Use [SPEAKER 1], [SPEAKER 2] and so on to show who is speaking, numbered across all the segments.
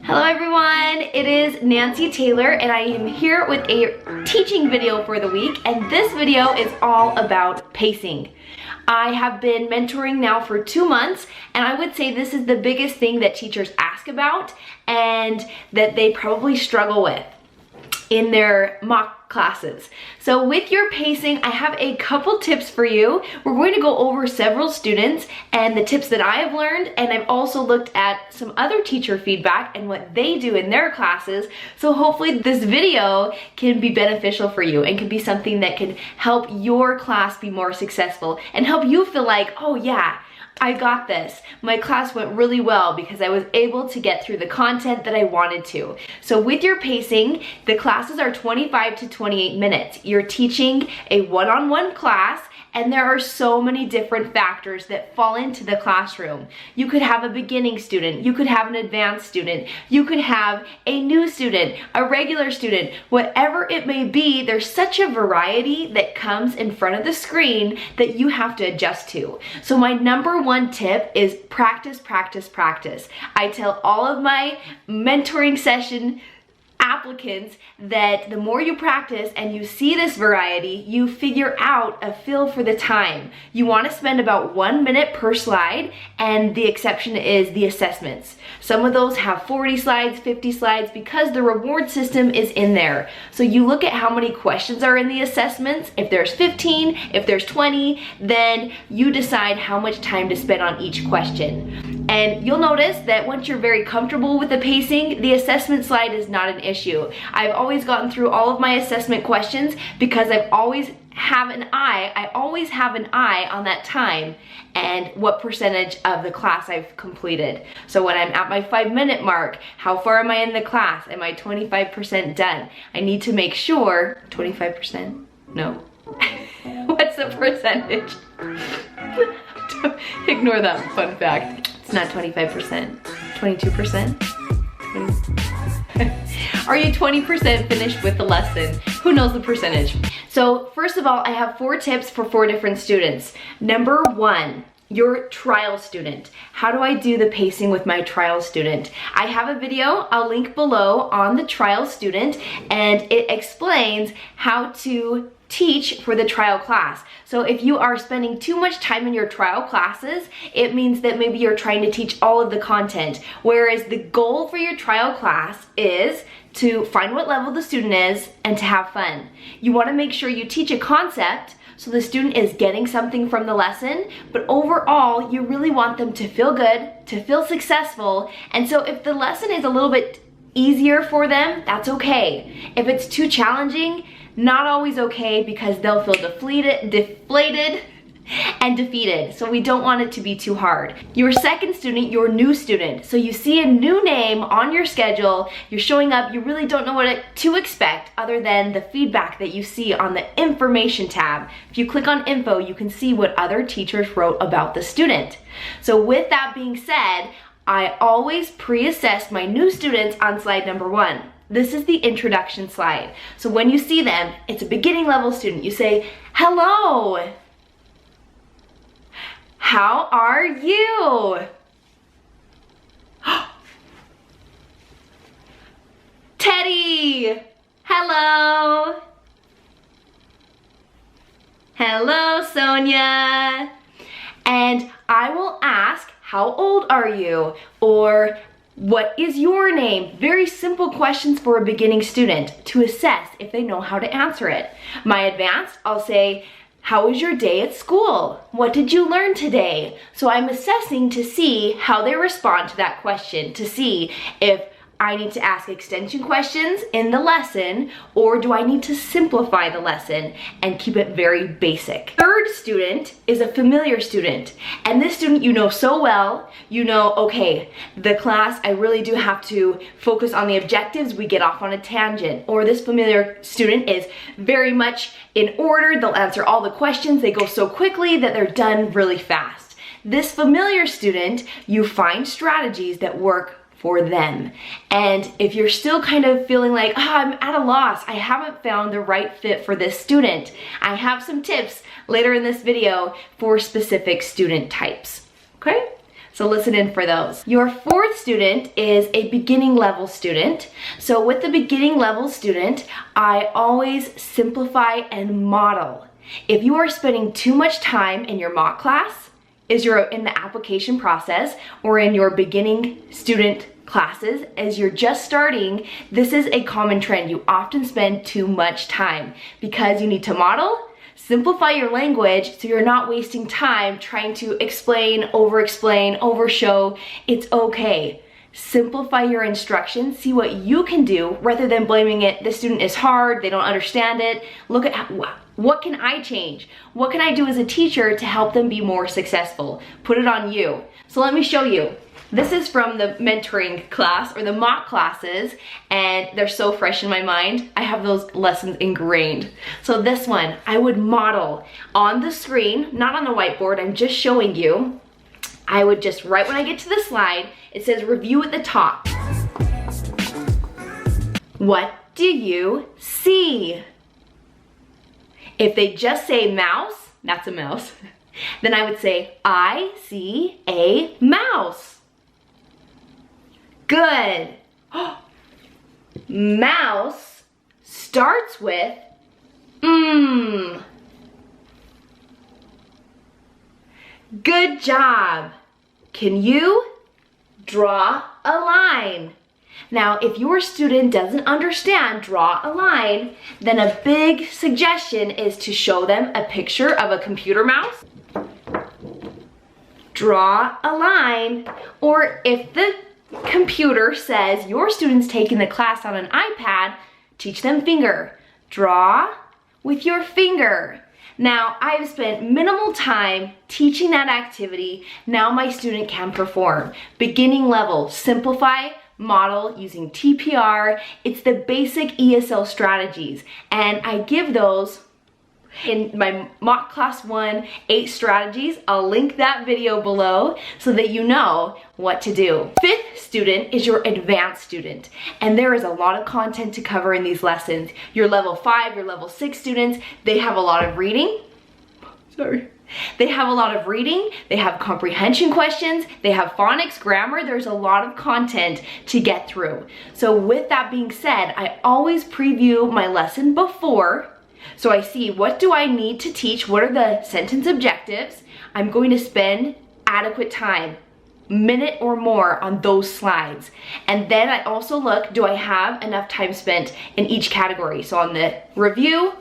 [SPEAKER 1] Hello everyone, it is Nancy Taylor and I am here with a teaching video for the week, and this video is all about pacing. I have been mentoring now for 2 months, and I would say this is the biggest thing that teachers ask about and that they probably struggle with in their mock classes. So with your pacing, I have a couple tips for you. We're going to go over several students and the tips that I have learned, and I've also looked at some other teacher feedback and what they do in their classes. So hopefully this video can be beneficial for you and can be something that can help your class be more successful and help you feel like, oh yeah, I got this. My class went really well because I was able to get through the content that I wanted to. So with your pacing, the classes are 25 to 28 minutes. You're teaching a one-on-one class, and there are so many different factors that fall into the classroom. You could have a beginning student, you could have an advanced student, you could have a new student, a regular student, whatever it may be. There's such a variety that comes in front of the screen that you have to adjust to. So my number one tip is practice, practice, practice. I tell all of my mentoring session applicants that the more you practice and you see this variety, you figure out a feel for the time. You want to spend about 1 minute per slide, and the exception is the assessments. Some of those have 40 slides, 50 slides, because the reward system is in there. So you look at how many questions are in the assessments. If there's 15, if there's 20, then you decide how much time to spend on each question. And you'll notice that once you're very comfortable with the pacing, the assessment slide is not an issue. I've always gotten through all of my assessment questions because I always have an eye on that time and what percentage of the class I've completed. So when I'm at my 5-minute mark, how far am I in the class? Am I 25% done? I need to make sure, 25%? No. What's the percentage? Ignore that fun fact. It's not 25%, 22%? Are you 20% finished with the lesson? Who knows the percentage? So first of all, I have 4 tips for 4 different students. Number 1, your trial student. How do I do the pacing with my trial student? I have a video I'll link below on the trial student, and it explains how to teach for the trial class. So if you are spending too much time in your trial classes, it means that maybe you're trying to teach all of the content, whereas the goal for your trial class is to find what level the student is and to have fun. You want to make sure you teach a concept so the student is getting something from the lesson, but overall you really want them to feel good, to feel successful. And so if the lesson is a little bit easier for them, that's okay. If it's too challenging, not always okay, because they'll feel deflated and defeated. So we don't want it to be too hard. Your second student, your new student. So you see a new name on your schedule, you're showing up, you really don't know what to expect other than the feedback that you see on the information tab. If you click on info, you can see what other teachers wrote about the student. So with that being said, I always pre-assess my new students on slide number 1. This is the introduction slide. So when you see them, it's a beginning level student. You say, hello. How are you? Teddy. Hello. Hello, Sonia. And I will ask, how old are you? Or what is your name? Very simple questions for a beginning student to assess if they know how to answer it. My advanced, I'll say, how was your day at school? What did you learn today? So I'm assessing to see how they respond to that question, to see if I need to ask extension questions in the lesson, or do I need to simplify the lesson and keep it very basic? Third student is a familiar student, and this student you know so well. You know, okay, the class, I really do have to focus on the objectives, we get off on a tangent. Or this familiar student is very much in order, they'll answer all the questions, they go so quickly that they're done really fast. This familiar student, you find strategies that work for them. And if you're still kind of feeling like, I'm at a loss, I haven't found the right fit for this student, I have some tips later in this video for specific student types. Okay? So listen in for those. Your fourth student is a beginning level student. So with the beginning level student, I always simplify and model. If you are spending too much time in your mock class, is you're in the application process, or in your beginning student classes, as you're just starting, this is a common trend. You often spend too much time because you need to model, simplify your language so you're not wasting time trying to explain, overshow. It's okay. Simplify your instructions, see what you can do rather than blaming it, the student is hard, they don't understand it. Look at what can I change? What can I do as a teacher to help them be more successful? Put it on you. So let me show you. This is from the mentoring class or the mock classes, and they're so fresh in my mind. I have those lessons ingrained. So this one, I would model on the screen, not on the whiteboard, I'm just showing you. I would just, right when I get to the slide, it says review at the top. What do you see? If they just say mouse, that's a mouse, then I would say, I see a mouse. Good. Mouse starts with Good job. Can you draw a line? Now, if your student doesn't understand draw a line, then a big suggestion is to show them a picture of a computer mouse. Draw a line. Or if the computer says your student's taking the class on an iPad, teach them finger. Draw with your finger. Now, I've spent minimal time teaching that activity. Now my student can perform. Beginning level, simplify, model using TPR. It's the basic ESL strategies, and I give those in my mock class 1, 8 strategies. I'll link that video below so that you know what to do. Fifth student is your advanced student, and there is a lot of content to cover in these lessons. Your level 5, your level 6 students, they have a lot of reading. They have a lot of reading, they have comprehension questions, they have phonics, grammar. There's a lot of content to get through. So with that being said, I always preview my lesson before. So I see, what do I need to teach? What are the sentence objectives? I'm going to spend adequate time, minute or more, on those slides. And then I also look, do I have enough time spent in each category? So on the review,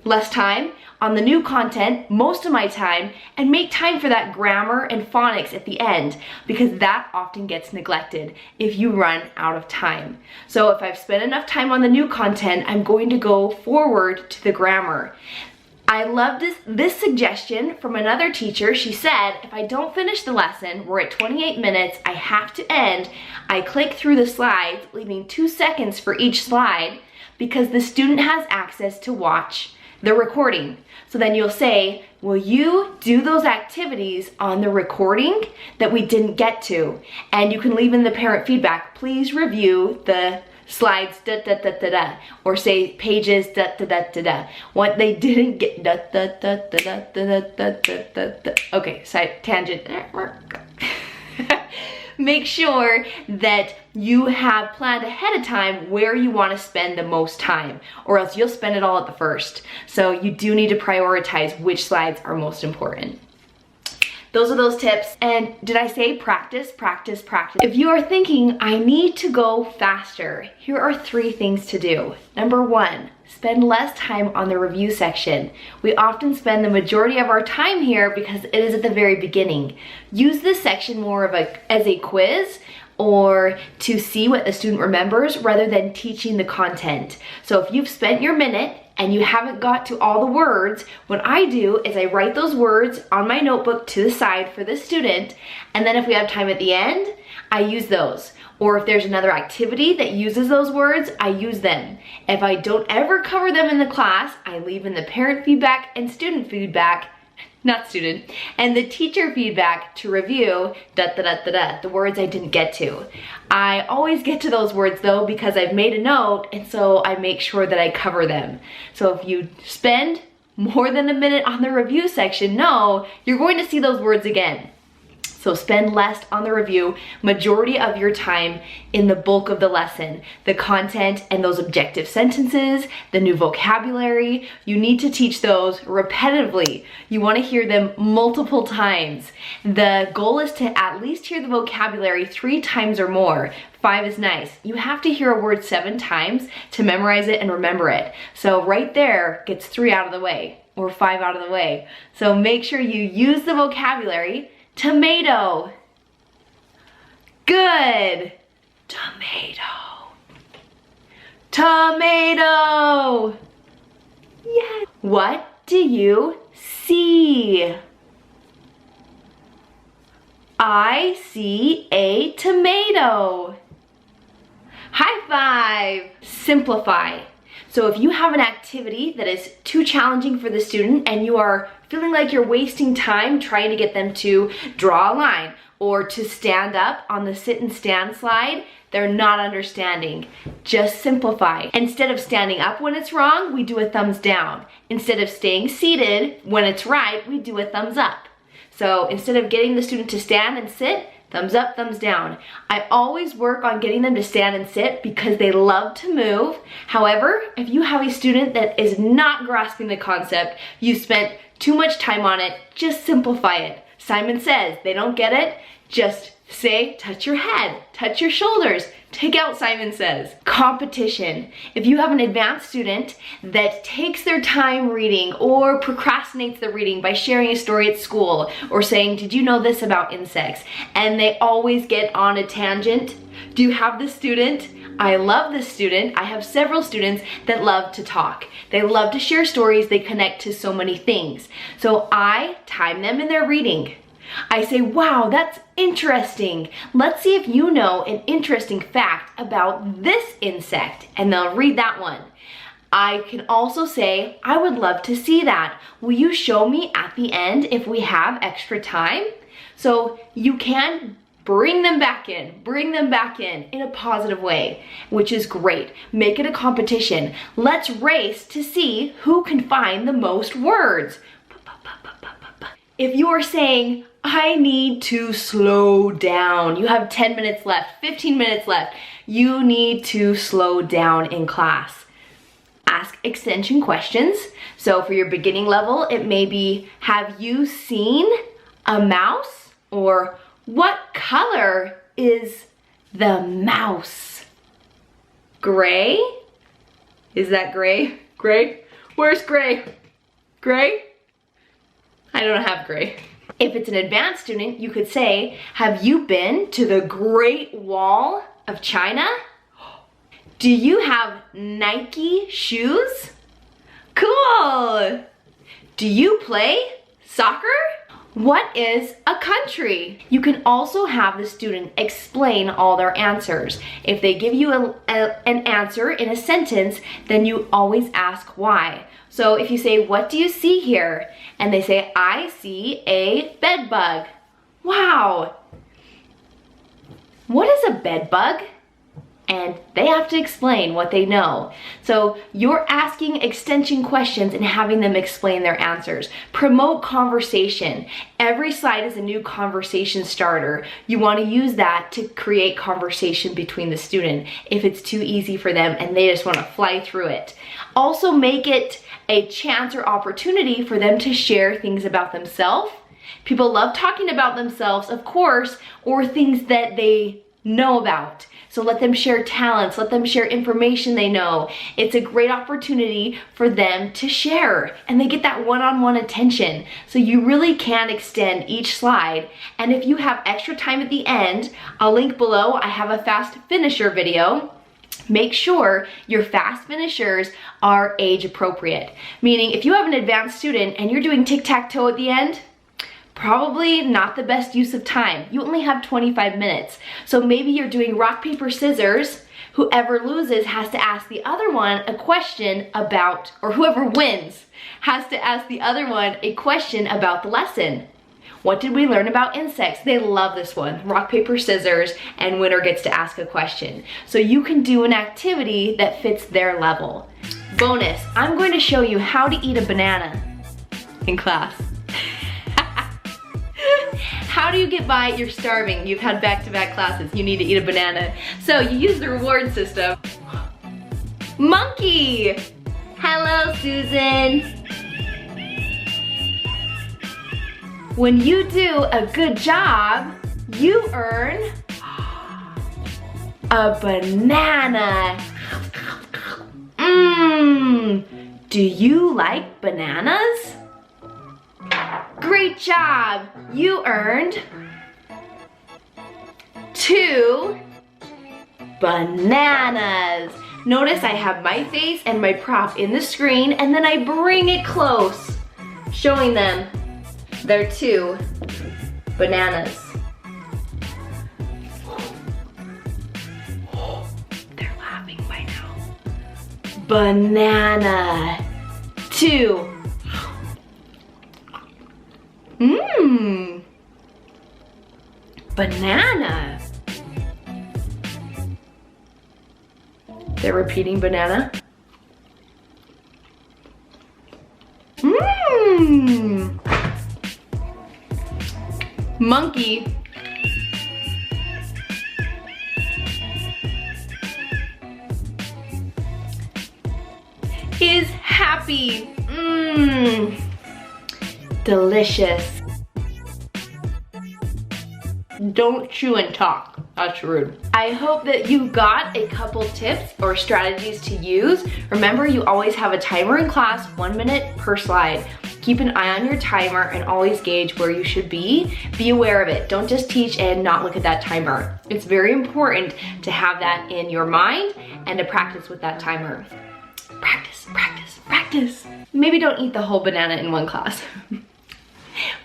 [SPEAKER 1] less time. On the new content, most of my time, and make time for that grammar and phonics at the end, because that often gets neglected if you run out of time. So if I've spent enough time on the new content, I'm going to go forward to the grammar. I love this suggestion from another teacher. She said, if I don't finish the lesson, we're at 28 minutes, I have to end. I click through the slides, leaving 2 seconds for each slide, because the student has access to watch the recording. So then you'll say, will you do those activities on the recording that we didn't get to? And you can leave in the parent feedback, please review the slides, da da da da da, or say pages, da da da da da. What they didn't get, da da da da da da da da da da. Okay, side tangent. Make sure that you have planned ahead of time where you want to spend the most time, or else you'll spend it all at the first. So you do need to prioritize which slides are most important. Those are those tips. And did I say practice, practice, practice? If you are thinking, I need to go faster, here are 3 things to do. Number 1, spend less time on the review section. We often spend the majority of our time here because it is at the very beginning. Use this section more of as a quiz, or to see what the student remembers rather than teaching the content. So if you've spent your minute and you haven't got to all the words, what I do is I write those words on my notebook to the side for the student, and then if we have time at the end, I use those. Or if there's another activity that uses those words, I use them. If I don't ever cover them in the class, I leave in the parent feedback and student feedback, not student, and the teacher feedback to review, da da da da da, the words I didn't get to. I always get to those words though because I've made a note, and so I make sure that I cover them. So if you spend more than a minute on the review section, no, you're going to see those words again. So spend less on the review, majority of your time in the bulk of the lesson. The content and those objective sentences, the new vocabulary, you need to teach those repetitively. You want to hear them multiple times. The goal is to at least hear the vocabulary 3 times or more. 5 is nice. You have to hear a word 7 times to memorize it and remember it. So right there gets 3 out of the way, or 5 out of the way. So make sure you use the vocabulary. Tomato. Good. Tomato. Tomato. Yes. What do you see? I see a tomato. High five. Simplify. So if you have an activity that is too challenging for the student and you are feeling like you're wasting time trying to get them to draw a line or to stand up on the sit and stand slide, they're not understanding. Just simplify. Instead of standing up when it's wrong, we do a thumbs down. Instead of staying seated when it's right, we do a thumbs up. So instead of getting the student to stand and sit, thumbs up, thumbs down. I always work on getting them to stand and sit because they love to move. However, if you have a student that is not grasping the concept, you spent too much time on it, just simplify it. Simon says, they don't get it, just say, touch your head, touch your shoulders. Take out Simon says. Competition. If you have an advanced student that takes their time reading or procrastinates the reading by sharing a story at school or saying, did you know this about insects? And they always get on a tangent. Do you have this student? I love this student. I have several students that love to talk. They love to share stories. They connect to so many things. So I time them in their reading. I say, wow, that's interesting. Let's see if you know an interesting fact about this insect. And they'll read that one. I can also say, I would love to see that. Will you show me at the end if we have extra time? So you can bring them back in a positive way, which is great. Make it a competition. Let's race to see who can find the most words. If you are saying, I need to slow down, you have 10 minutes left, 15 minutes left, you need to slow down in class. Ask extension questions. So for your beginning level, it may be, have you seen a mouse? Or what color is the mouse? Gray? Is that gray? Gray? Where's gray? Gray? I don't have gray. If it's an advanced student, you could say, have you been to the Great Wall of China? Do you have Nike shoes? Cool! Do you play soccer? What is a country? You can also have the student explain all their answers. If they give you an answer in a sentence, then you always ask why. So if you say, what do you see here? And they say, I see a bed bug. Wow. What is a bed bug? And they have to explain what they know. So you're asking extension questions and having them explain their answers. Promote conversation. Every slide is a new conversation starter. You want to use that to create conversation between the student if it's too easy for them and they just want to fly through it. Also make it a chance or opportunity for them to share things about themselves. People love talking about themselves, of course, or things that they know about. So let them share talents, let them share information they know. It's a great opportunity for them to share and they get that one-on-one attention. So you really can extend each slide. And if you have extra time at the end, I'll link below, I have a fast finisher video. Make sure your fast finishers are age appropriate. Meaning if you have an advanced student and you're doing tic-tac-toe at the end, probably not the best use of time. You only have 25 minutes. So maybe you're doing rock, paper, scissors. Whoever loses has to ask the other one a question about, or whoever wins has to ask the other one a question about the lesson. What did we learn about insects? They love this one. Rock, paper, scissors, and winner gets to ask a question. So you can do an activity that fits their level. Bonus, I'm going to show you how to eat a banana in class. How how do you get by? You're starving. You've had back-to-back classes. You need to eat a banana. So you use the reward system. Monkey! Hello, Susan. When you do a good job, you earn a banana. Do you like bananas? Great job! You earned 2 bananas. Notice I have my face and my prop in the screen, and then I bring it close, showing them they're 2 bananas. They're laughing by now. Banana. 2. Banana. They're repeating banana. Monkey. Is happy. Delicious. Don't chew and talk. That's rude. I hope that you got a couple tips or strategies to use. Remember, you always have a timer in class, 1 minute per slide. Keep an eye on your timer and always gauge where you should be. Be aware of it. Don't just teach and not look at that timer. It's very important to have that in your mind and to practice with that timer. Practice, practice, practice. Maybe don't eat the whole banana in one class.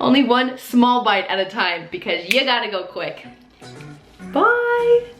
[SPEAKER 1] Only one small bite at a time because you gotta go quick. Bye.